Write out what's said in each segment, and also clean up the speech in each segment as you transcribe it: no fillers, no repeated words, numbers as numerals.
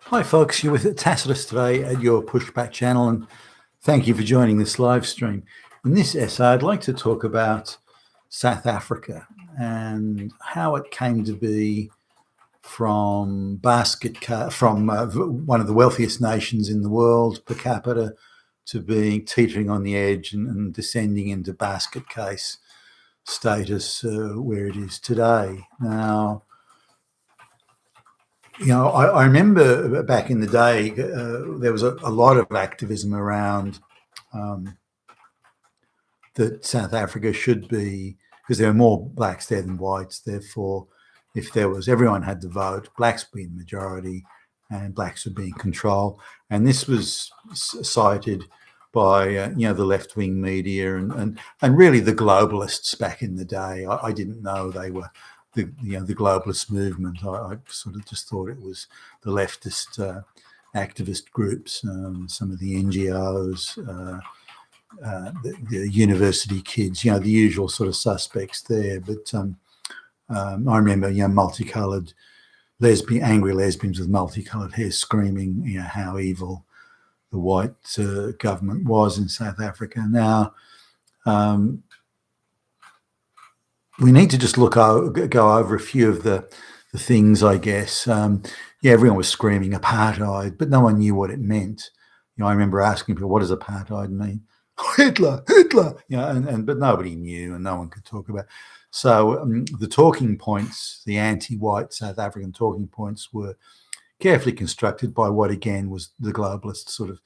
Hi, folks. You're with Tacitus today at your Pushback channel, and thank you for joining this live stream. In this essay, I'd like to talk about South Africa and how it came to be from one of the wealthiest nations in the world per capita to being teetering on the edge and descending into basket case status where it is today. Now, I remember back in the day, there was a lot of activism around that South Africa should be, because there are more blacks there than whites. Therefore, if everyone had the vote, blacks would be in the majority and blacks would be in control. And this was cited by, the left-wing media and really the globalists back in the day. I didn't know they were the globalist movement. I sort of just thought it was the leftist activist groups, some of the NGOs, the university kids, the usual sort of suspects there. But I remember, multicolored angry lesbians with multicolored hair screaming, how evil the white government was in South Africa. Now, we need to just go over a few of the things, I guess. Everyone was screaming apartheid, but no one knew what it meant. I remember asking people, what does apartheid mean? Hitler, but nobody knew and no one could talk about it. So the talking points, the anti-white South African talking points, were carefully constructed by what again was the globalist sort of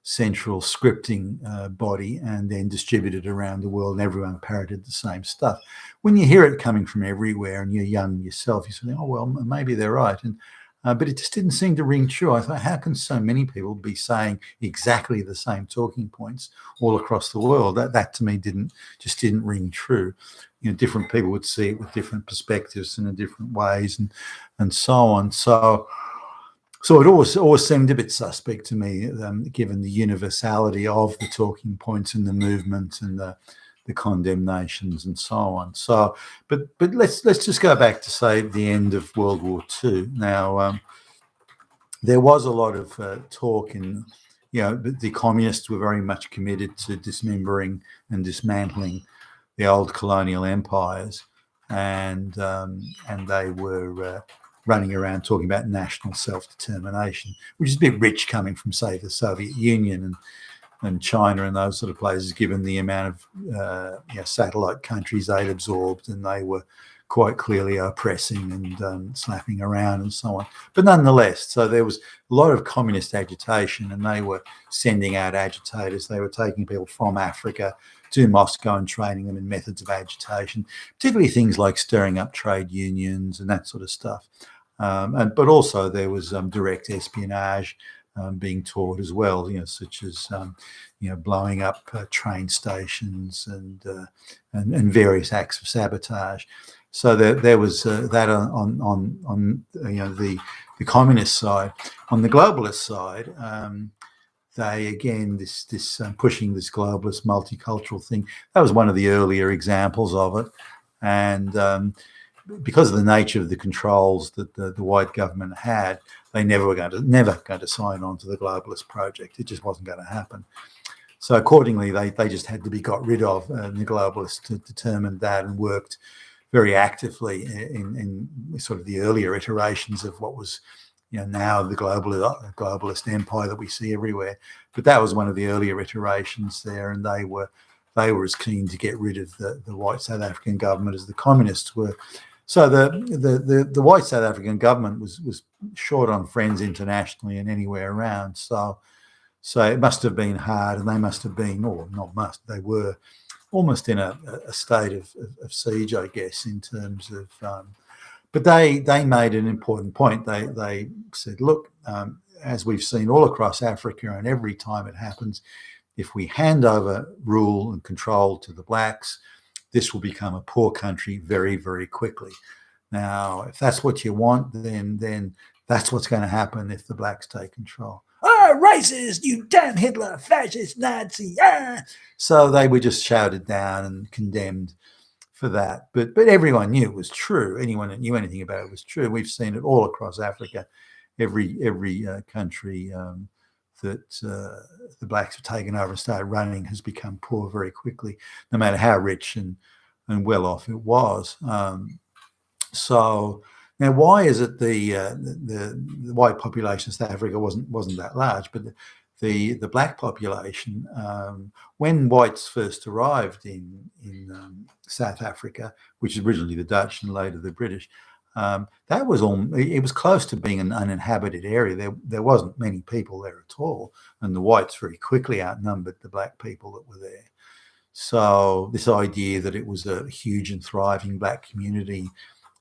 central scripting body, and then distributed around the world, and everyone parroted the same stuff. When you hear it coming from everywhere and you're young yourself, you think, oh, well, maybe they're right. But it just didn't seem to ring true. I thought, how can so many people be saying exactly the same talking points all across the world? That to me didn't ring true. Different people would see it with different perspectives and in different ways, and so on. So it always seemed a bit suspect to me, given the universality of the talking points and the movement and the condemnations and so on. So, but let's just go back to, say, the end of World War II. Now, there was a lot of talk in, the communists were very much committed to dismembering and dismantling the old colonial empires, and they were running around talking about national self-determination, which is a bit rich coming from, say, the Soviet Union and China and those sort of places, given the amount of satellite countries they'd absorbed, and they were quite clearly oppressing and slapping around and so on. But nonetheless, so there was a lot of communist agitation, and they were sending out agitators. They were taking people from Africa to Moscow and training them in methods of agitation, particularly things like stirring up trade unions and that sort of stuff. But also there was direct espionage being taught as well, such as blowing up train stations and various acts of sabotage. So there was that on the communist side. On the globalist side, they again this pushing this globalist multicultural thing. That was one of the earlier examples of it, and because of the nature of the controls that the white government had, they never were going to sign on to the globalist project. It just wasn't going to happen. So accordingly, they just had to be got rid of. And the globalists determined that and worked very actively in sort of the earlier iterations of what was now the globalist empire that we see everywhere. But that was one of the earlier iterations there, and they were as keen to get rid of the white South African government as the communists were. So the white South African government was short on friends internationally and anywhere around. So it must have been hard, and they must have been, or not must, they were almost in a state of siege, I guess, in terms of. But they made an important point. They said, look, as we've seen all across Africa, and every time it happens, if we hand over rule and control to the blacks, this will become a poor country very, very quickly. Now, if that's what you want, then that's what's going to happen if the blacks take control. Racist, you damn Hitler, fascist, Nazi. So they were just shouted down and condemned for that. But everyone knew it was true. Anyone that knew anything about it was true. We've seen it all across Africa every country that the blacks have taken over and started running has become poor very quickly, no matter how rich and well off it was. So now, why is it the white population of South Africa wasn't that large, but the black population, when whites first arrived in South Africa, which is originally the Dutch and later the British, that was it was close to being an uninhabited area. There wasn't many people there at all, and the whites very quickly outnumbered the black people that were there. So this idea that it was a huge and thriving black community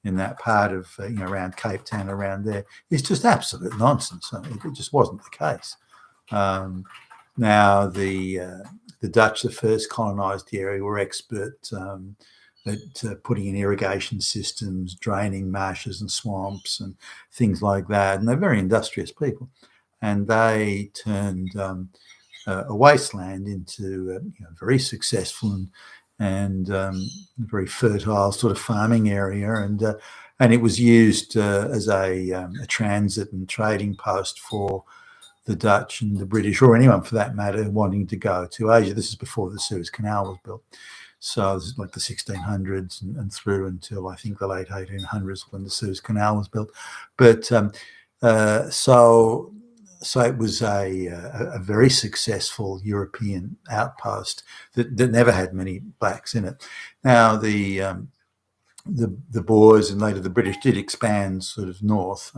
in that part of around Cape Town, around there, is just absolute nonsense. It just wasn't the case. Now the Dutch, the first colonised the area, were expert at putting in irrigation systems, draining marshes and swamps and things like that. And they're very industrious people, and they turned a wasteland into a very successful and very fertile sort of farming area, and it was used as a transit and trading post for the Dutch and the British, or anyone for that matter, wanting to go to Asia. This is before the Suez Canal was built. So this is like the 1600s and through until I think the late 1800s when the Suez Canal was built. But so it was a very successful European outpost that never had many blacks in it. Now the Boers and later the British did expand sort of north,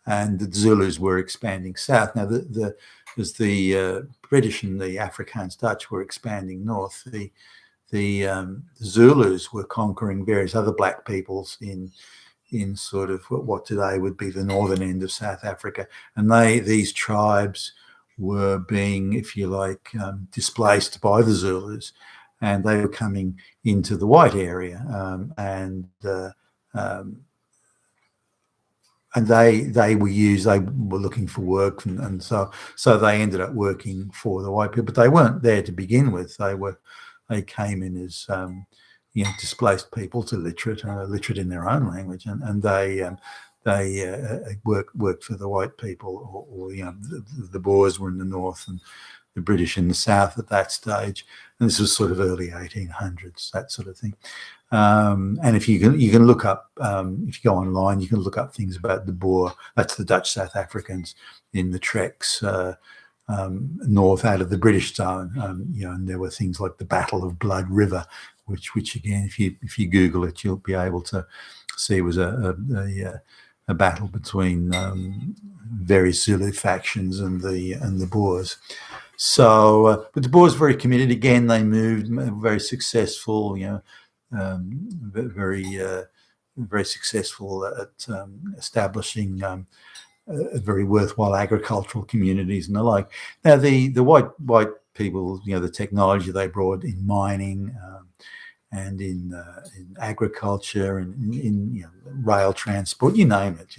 and the Zulus were expanding south. Now as the British and the Afrikaans Dutch were expanding north, the Zulus were conquering various other black peoples in sort of what today would be the northern end of South Africa, and these tribes were being, if you like, displaced by the Zulus, and they were coming into the white area, and they were used. They were looking for work, and so they ended up working for the white people, but they weren't there to begin with. They came in as displaced people to literate in their own language, and they worked for the white people, or the Boers were in the north and the British in the south at that stage, and this was sort of early 1800s, that sort of thing. And if you can look up, if you go online, you can look up things about the Boer. That's the Dutch South Africans in the treks north out of the British zone, and there were things like the Battle of Blood River, which again, if you Google it, you'll be able to see was a battle between various Zulu factions and the Boers. So, but the Boers were very committed. Again, they moved, very successful. Very successful at establishing very worthwhile agricultural communities and the like. Now, the white people, the technology they brought in mining and in agriculture and in rail transport, you name it.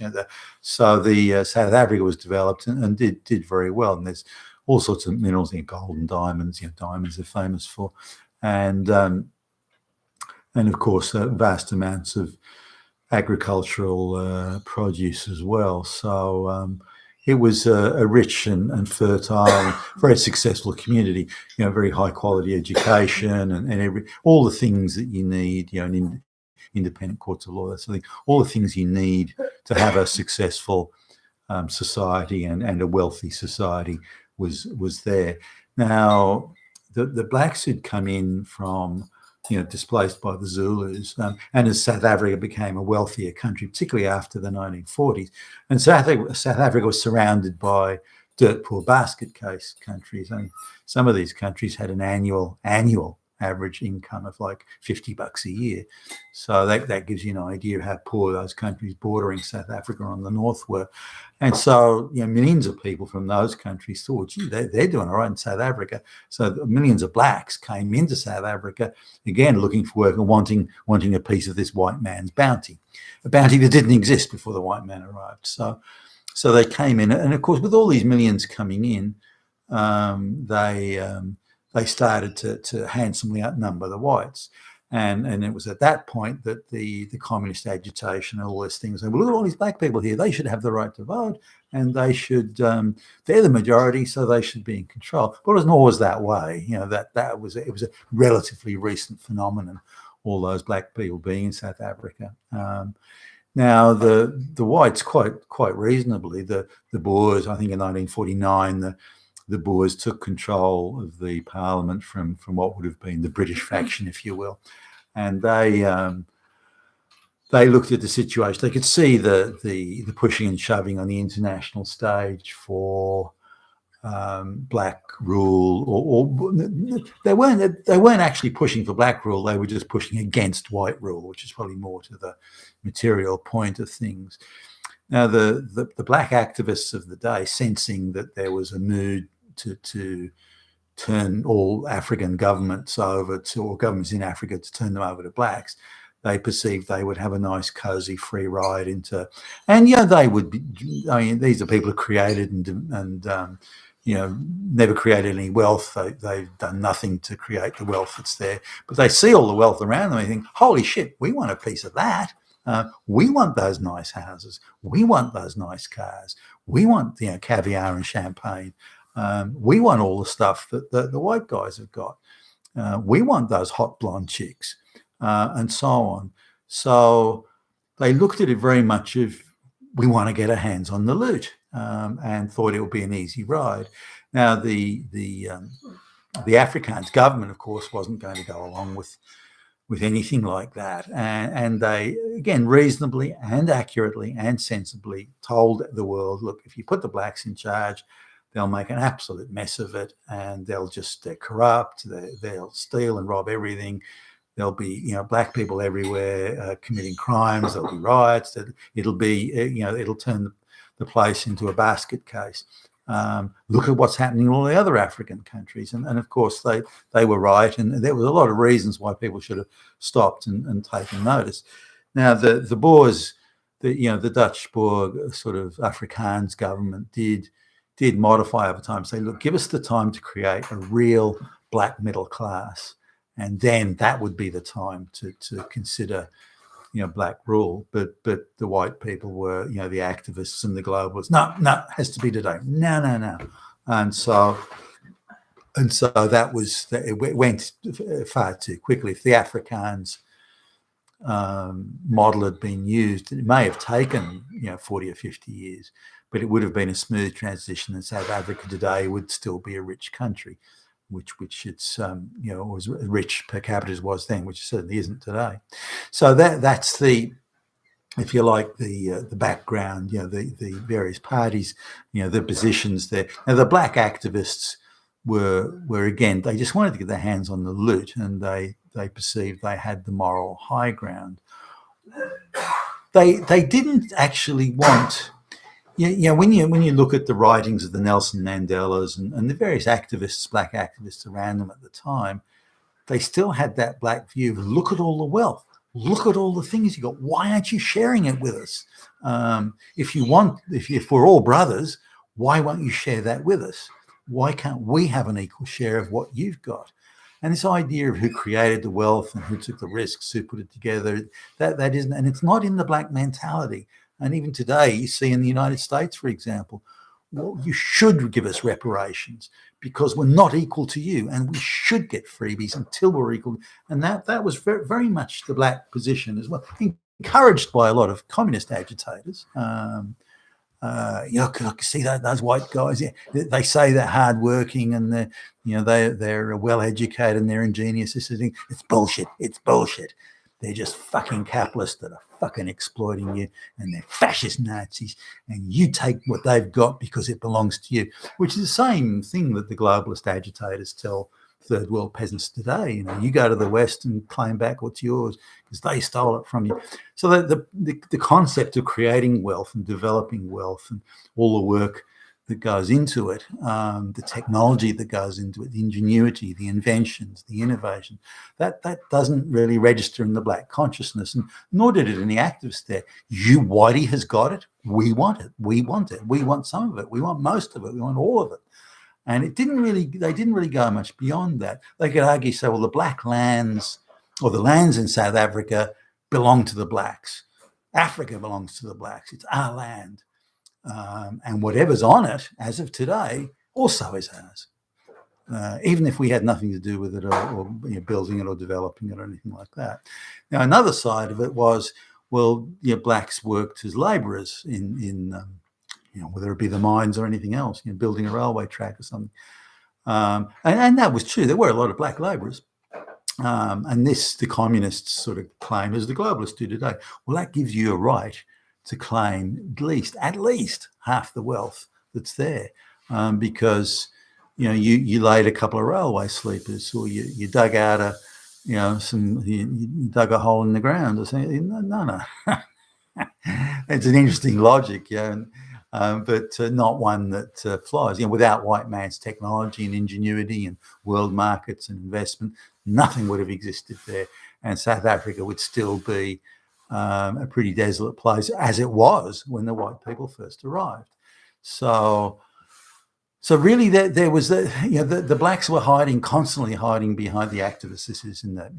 So South Africa was developed and did very well. And there's all sorts of minerals, gold and diamonds. Diamonds are famous for, and of course vast amounts of agricultural produce as well. So it was a rich and fertile, very successful community. Very high quality education and all the things that you need. In independent courts of law, that sort of thing. All the things you need to have a successful society and a wealthy society was there. Now the blacks had come in from displaced by the Zulus, and as South Africa became a wealthier country, particularly after the 1940s, and South Africa was surrounded by dirt poor basket case countries. I mean, some of these countries had an annual average income of like $50 a year. So that gives you an idea of how poor those countries bordering South Africa on the north were. And so, millions of people from those countries thought, gee, they're doing all right in South Africa. So millions of blacks came into South Africa, again, looking for work and wanting a piece of this white man's bounty, a bounty that didn't exist before the white man arrived. So they came in. And of course, with all these millions coming in, they started to handsomely outnumber the whites. And it was at that point that the communist agitation and all these things, and well, look at all these black people here, they should have the right to vote, and they should, they're the majority, so they should be in control. But it wasn't always that way. It was a relatively recent phenomenon, all those black people being in South Africa. Now the whites quite reasonably, the Boers, I think in 1949, the Boers took control of the parliament from what would have been the British faction, if you will, and they looked at the situation. They could see the pushing and shoving on the international stage for black rule, or they weren't actually pushing for black rule. They were just pushing against white rule, which is probably more to the material point of things. Now, the black activists of the day, sensing that there was a mood to turn all African governments over to, or governments in Africa to turn them over to blacks, they perceived they would have a nice, cozy, free ride into, and they would be. I mean, these are people who created and never created any wealth. They've done nothing to create the wealth that's there, but they see all the wealth around them and they think, holy shit, we want a piece of that. We want those nice houses. We want those nice cars. We want caviar and champagne. We want all the stuff that the white guys have got. We want those hot blonde chicks, and so on. So they looked at it very much of, we want to get our hands on the loot, and thought it would be an easy ride. Now the Afrikaans government, of course, wasn't going to go along with anything like that, and they, again, reasonably and accurately and sensibly told the world, look, if you put the blacks in charge, they'll make an absolute mess of it, and they're corrupt, they'll steal and rob everything. There'll be black people everywhere committing crimes. There'll be riots. It'll be it'll turn the place into a basket case. Look at what's happening in all the other African countries, and of course they were right, and there was a lot of reasons why people should have stopped and taken notice. Now the Boers, the Dutch Boer sort of Afrikaans government did modify over time. Say, look, give us the time to create a real black middle class, and then that would be the time to consider black rule. But the white people were, the activists and the globalists. No, it has to be today. No. And so it went far too quickly. If the Afrikaans model had been used, it may have taken 40 or 50 years, but it would have been a smooth transition, and South Africa today would still be a rich country, which it's was rich per capita as was then, which certainly isn't today. So that's the, if you like, the background, the various parties, the positions there. Now the black activists were again, they just wanted to get their hands on the loot, and they perceived they had the moral high ground. They didn't actually want. When you look at the writings of the Nelson Mandelas and the various activists, black activists around them at the time, they still had that black view of, look at all the wealth, look at all the things you got. Why aren't you sharing it with us? If we're all brothers, why won't you share that with us? Why can't we have an equal share of what you've got? And this idea of who created the wealth and who took the risks, who put it together, that isn't, and it's not in the black mentality. And even today, you see in the United States, for example, well, you should give us reparations because we're not equal to you, and we should get freebies until we're equal. And that was very, very much the black position as well, encouraged by a lot of communist agitators. See those white guys. They say they're hardworking and they're well educated and they're ingenious. This thing, it's bullshit. It's bullshit. They're just fucking capitalists that are fucking exploiting you, and they're fascist Nazis, and you take what they've got because it belongs to you, which is the same thing that the globalist agitators tell third world peasants today. You go to the West and claim back what's yours because they stole it from you. So the concept of creating wealth and developing wealth and all the work that goes into it, the technology that goes into it, the ingenuity, the inventions, the innovation, that doesn't really register in the black consciousness, and nor did it in the activists there. You whitey has got it. We want it. We want it. We want some of it. We want most of it. We want all of it. And they didn't really go much beyond that. They could argue, say, well, the black lands or the lands in South Africa belong to the blacks. Africa belongs to the blacks. It's our land. And whatever's on it, as of today, also is ours. Even if we had nothing to do with it or building it or developing it or anything like that. Now, another side of it was, well, blacks worked as labourers in whether it be the mines or anything else, building a railway track or something. And that was true. There were a lot of black labourers. And this, the communists sort of claim, as the globalists do today, well, that gives you a right to claim at least half the wealth that's there, because you laid a couple of railway sleepers, or you dug out you dug a hole in the ground or something. No. It's an interesting logic, but not one that flies. Without white man's technology and ingenuity and world markets and investment, nothing would have existed there, and South Africa would still be a pretty desolate place, as it was when the white people first arrived. So really, there was the blacks were constantly hiding behind the activists. This is in the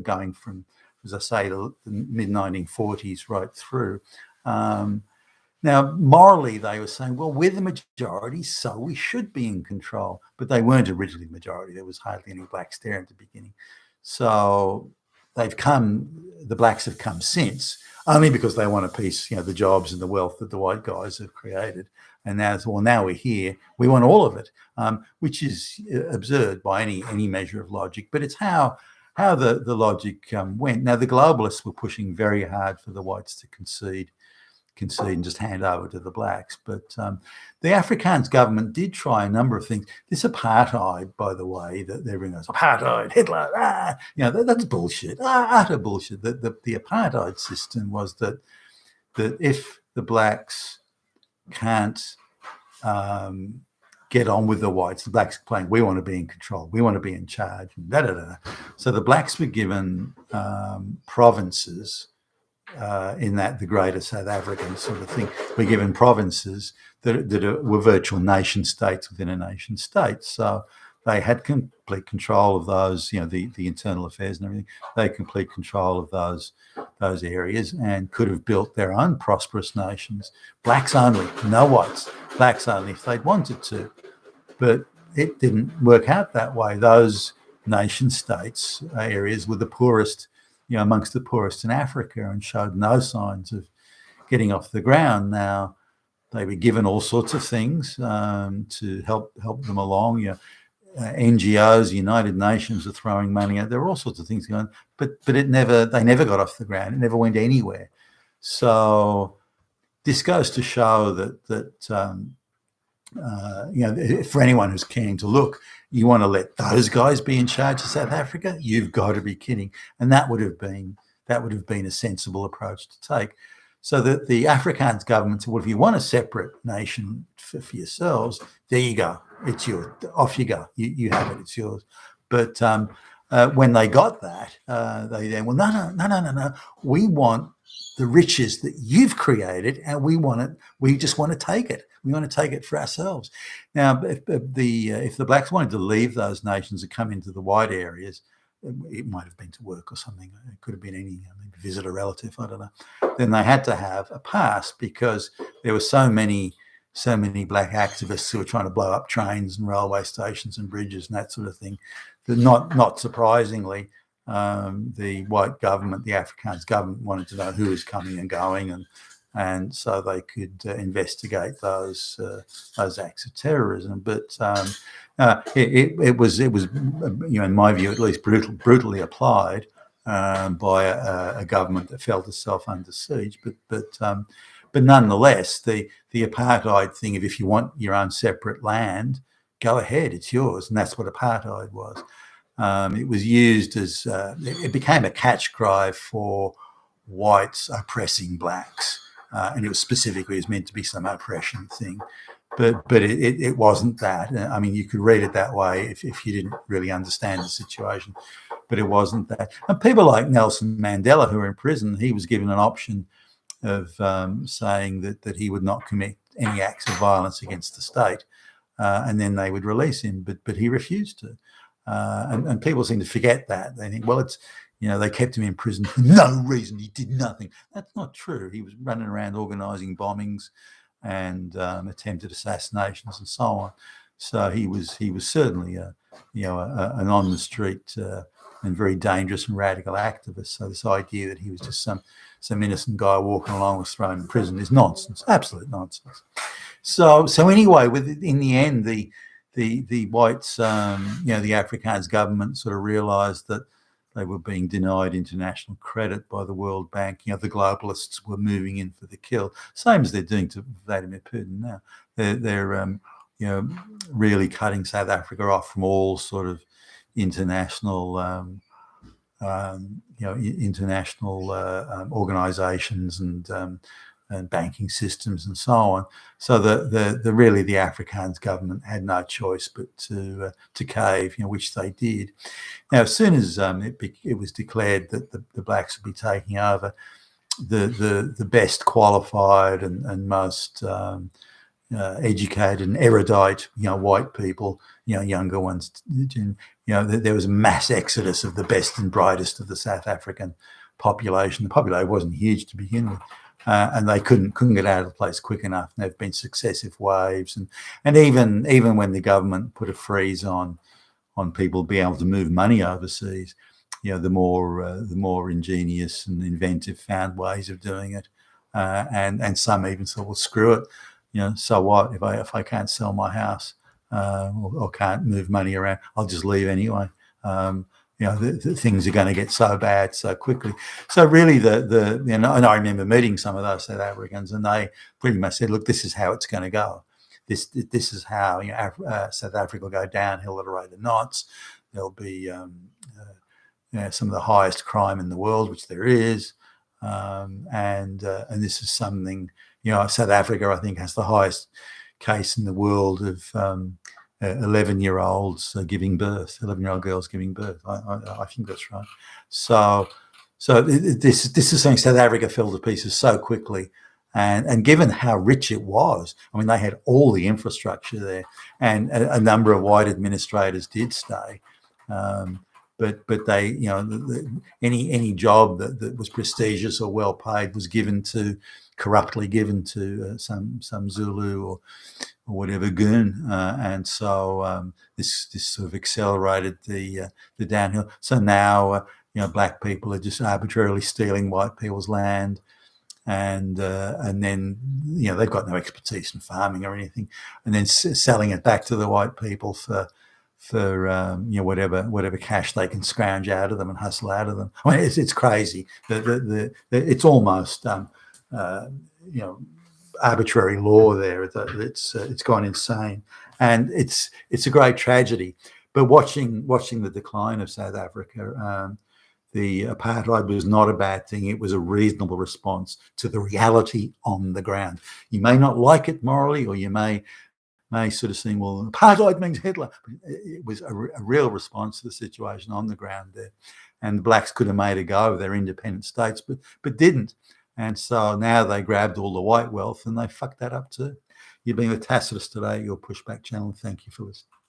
going from, as I say, the mid 1940s right through. Now, morally, they were saying, well, we're the majority, so we should be in control. But they weren't originally the majority. There was hardly any blacks there at the beginning. So the blacks have come since, only because they want a piece, the jobs and the wealth that the white guys have created. And now we're here. We want all of it, which is absurd by any measure of logic. But it's how the logic went. Now, the globalists were pushing very hard for the whites to concede and just hand over to the blacks. But the Afrikaans government did try a number of things. This apartheid, by the way, that everyone goes, apartheid, Hitler, that's bullshit, utter bullshit. The apartheid system was that if the blacks can't get on with the whites, the blacks are playing, we want to be in control, we want to be in charge, So the blacks were given provinces, in that the greater South African sort of thing, were given provinces that were virtual nation states within a nation state. So they had complete control of those, the internal affairs and everything. They had complete control of those areas and could have built their own prosperous nations. Blacks only, no whites, blacks only if they'd wanted to. But it didn't work out that way. Those nation states areas were the poorest, amongst the poorest in Africa, and showed no signs of getting off the ground. Now, they were given all sorts of things to help them along. NGOs, United Nations are throwing money out. There were all sorts of things going on, but they never got off the ground. It never went anywhere. So this goes to show that for anyone who's keen to look, you want to let those guys be in charge of South Africa? You've got to be kidding. And that would have been a sensible approach to take. So that the Afrikaans government said, well, if you want a separate nation for yourselves, there you go. It's yours. Off you go. You have it. It's yours. But when they got that, they then, well, no. We want the riches that you've created, and we want it. We just want to take it. We want to take it for ourselves. Now, if the blacks wanted to leave those nations and come into the white areas, it might have been to work or something. It could have been any visit a relative. I don't know. Then they had to have a pass, because there were so many black activists who were trying to blow up trains and railway stations and bridges and that sort of thing. That not surprisingly, the white government, the Afrikaans government, wanted to know who was coming and going, and so they could investigate those acts of terrorism. But it was in my view, at least, brutally applied by a government that felt itself under siege. But nonetheless, the apartheid thing of, if you want your own separate land, go ahead, it's yours, and that's what apartheid was. It was used as it became a catch cry for whites oppressing blacks, and it was meant to be some oppression thing, but it wasn't that. I mean, you could read it that way if you didn't really understand the situation, but it wasn't that. And people like Nelson Mandela, who were in prison, he was given an option of saying that he would not commit any acts of violence against the state, and then they would release him, but he refused to. And people seem to forget that. They think, well, it's they kept him in prison for no reason. He did nothing. That's not true. He was running around organising bombings and attempted assassinations and so on. So he was certainly an on the street and very dangerous and radical activist. So this idea that he was just some innocent guy walking along was thrown in prison is nonsense, absolute nonsense. So anyway, in the end, the whites, the Afrikaans government sort of realised that they were being denied international credit by the World Bank. The globalists were moving in for the kill, same as they're doing to Vladimir Putin now. They're really cutting South Africa off from all sort of international organisations and banking systems and so on. So the really the Afrikaans government had no choice but to cave, which they did. Now, as soon as it was declared that the blacks would be taking over, the best qualified and most educated and erudite, white people, younger ones, there was a mass exodus of the best and brightest of the South African population. The population wasn't huge to begin with, and they couldn't get out of the place quick enough. And there've been successive waves, and even when the government put a freeze on people being able to move money overseas, the more ingenious and inventive found ways of doing it, and some even said, well, screw it. So what if I can't sell my house or can't move money around? I'll just leave anyway. The things are going to get so bad so quickly. So really, and I remember meeting some of those South Africans, and they pretty much said, "Look, this is how it's going to go. This is how South Africa will go downhill at a rate of knots. There'll be some of the highest crime in the world, which there is, and this is something." South Africa, I think, has the highest case in the world of 11-year-olds giving birth, 11-year-old girls giving birth. I think that's right. So this is something South Africa fell to pieces so quickly. And given how rich it was, I mean, they had all the infrastructure there, and a number of white administrators did stay. But they, any job that was prestigious or well paid was corruptly given to some Zulu or whatever goon, and so this sort of accelerated the downhill. So now black people are just arbitrarily stealing white people's land, and then they've got no expertise in farming or anything, and then selling it back to the white people for whatever cash they can scrounge out of them and hustle out of them. I mean, it's crazy. It's almost arbitrary law there. It's gone insane, and it's a great tragedy. But watching the decline of South Africa, the apartheid was not a bad thing. It was a reasonable response to the reality on the ground. You may not like it morally, or you may sort of think, well, apartheid means Hitler. It was a real response to the situation on the ground there. And the blacks could have made a go of their independent states, but didn't. And so now they grabbed all the white wealth and they fucked that up too. You've been with Tacitus today, your Pushback channel. Thank you for listening.